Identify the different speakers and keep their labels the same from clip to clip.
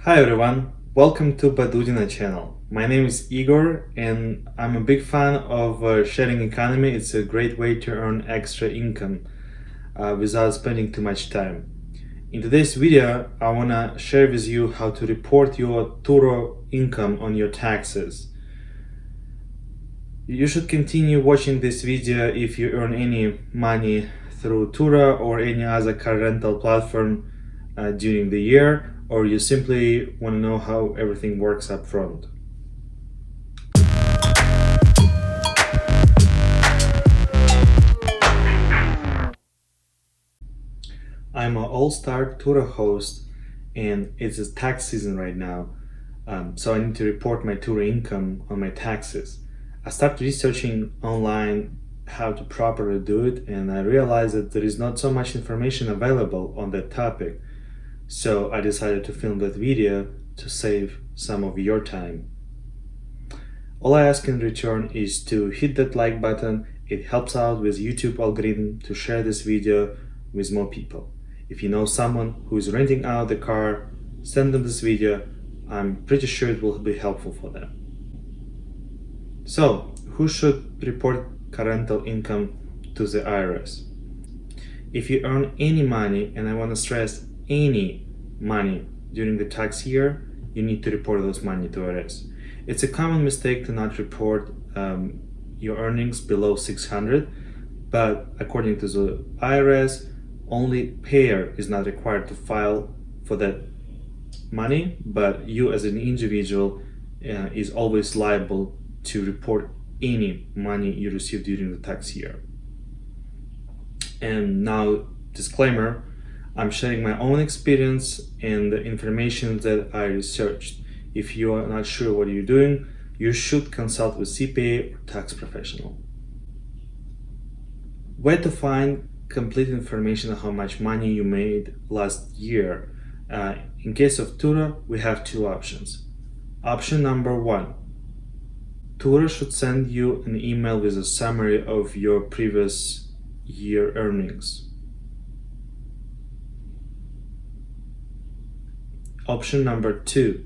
Speaker 1: Hi everyone, welcome to Badudina channel. My name is Igor and I'm a big fan of sharing economy. It's a great way to earn extra income without spending too much time. In today's video, I want to share with you how to report your Turo income on your taxes. You should continue watching this video if you earn any money through Turo or any other car rental platform during the year, or you simply want to know how everything works up front. I'm an all-star Turo host and it's a tax season right now, so I need to report my Turo income on my taxes. I started researching online how to properly do it, and I realized that there is not so much information available on that topic. So I decided to film that video to save some of your time. All I ask in return is to hit that like button. It helps out with YouTube algorithm to share this video with more people. If you know someone who is renting out the car, send them this video. I'm pretty sure it will be helpful for them. So, who should report car rental income to the IRS? If you earn any money, and I want to stress any money during the tax year, you need to report those money to IRS. It's a common mistake to not report your earnings below 600, but according to the IRS, only payer is not required to file for that money, but you as an individual is always liable to report any money you receive during the tax year. And now, disclaimer, I'm sharing my own experience and the information that I researched. If you are not sure what you're doing, you should consult with CPA or tax professional. Where to find complete information on how much money you made last year? In case of Turo, we have two options. Option number one, Turo should send you an email with a summary of your previous year earnings. Option number two,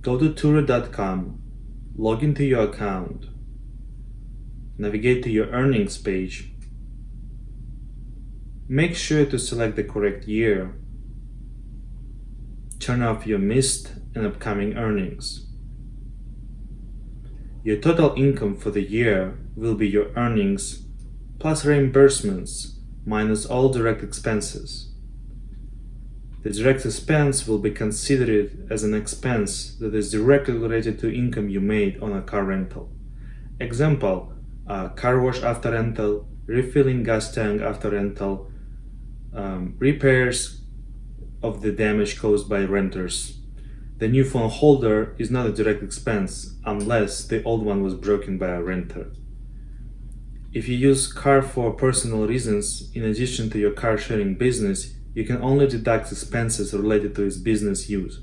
Speaker 1: go to Turo.com, log into your account, navigate to your earnings page, make sure to select the correct year, turn off your missed and upcoming earnings. Your total income for the year will be your earnings plus reimbursements minus all direct expenses. The direct expense will be considered as an expense that is directly related to income you made on a car rental. Example, car wash after rental, refilling gas tank after rental, repairs of the damage caused by renters. The new phone holder is not a direct expense unless the old one was broken by a renter. If you use car for personal reasons in addition to your car sharing business, you can only deduct expenses related to its business use.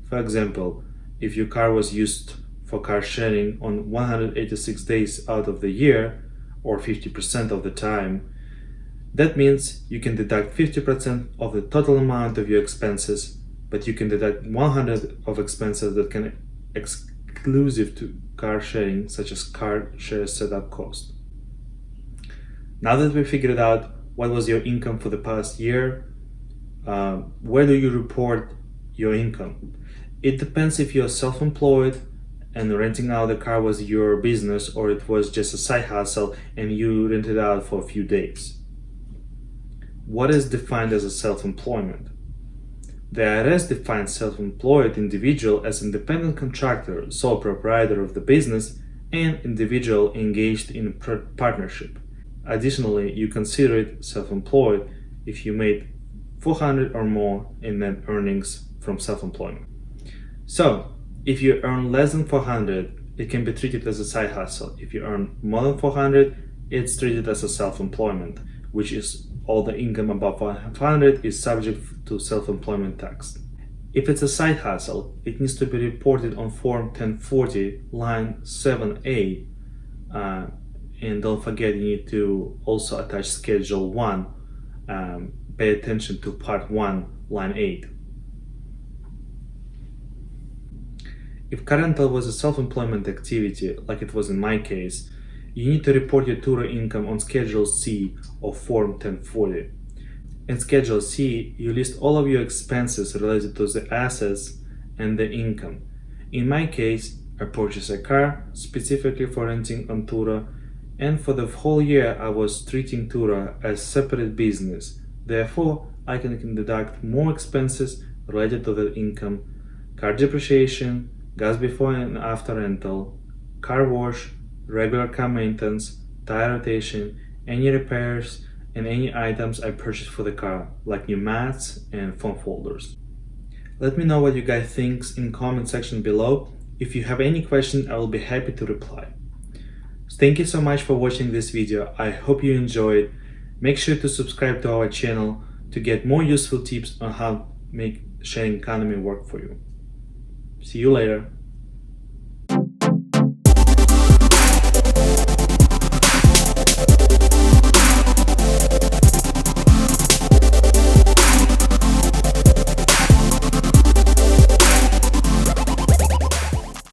Speaker 1: For example, if your car was used for car sharing on 186 days out of the year, or 50% of the time, that means you can deduct 50% of the total amount of your expenses, but you can deduct 100 of expenses that can exclusive to car sharing, such as car share setup cost. Now that we figured out what was your income for the past year, where do you report your income? It depends if you're self-employed and renting out the car was your business, or it was just a side hustle and you rented out for a few days. What is defined as a self-employment? The IRS defines self-employed individual as independent contractor, sole proprietor of the business, and individual engaged in a partnership. Additionally, you consider it self-employed if you made 400 or more in net earnings from self-employment. So, if you earn less than 400, it can be treated as a side hustle. If you earn more than 400, it's treated as a self-employment, which is all the income above 500 is subject to self-employment tax. If it's a side hustle, it needs to be reported on Form 1040, line 7A, and don't forget you need to also attach Schedule 1. Pay attention to Part 1, line 8. If car rental was a self-employment activity, like it was in my case, you need to report your Turo income on Schedule C of Form 1040. In Schedule C, you list all of your expenses related to the assets and the income. In my case, I purchased a car specifically for renting on Turo, and for the whole year I was treating Turo as separate business. Therefore, I can deduct more expenses related to the income: car depreciation, gas before and after rental, car wash, regular car maintenance, tire rotation, any repairs, and any items I purchased for the car, like new mats and phone folders. Let me know what you guys think in the comment section below. If you have any questions, I will be happy to reply. Thank you so much for watching this video. I hope you enjoyed. Make sure to subscribe to our channel to get more useful tips on how to make sharing economy work for you. See you later.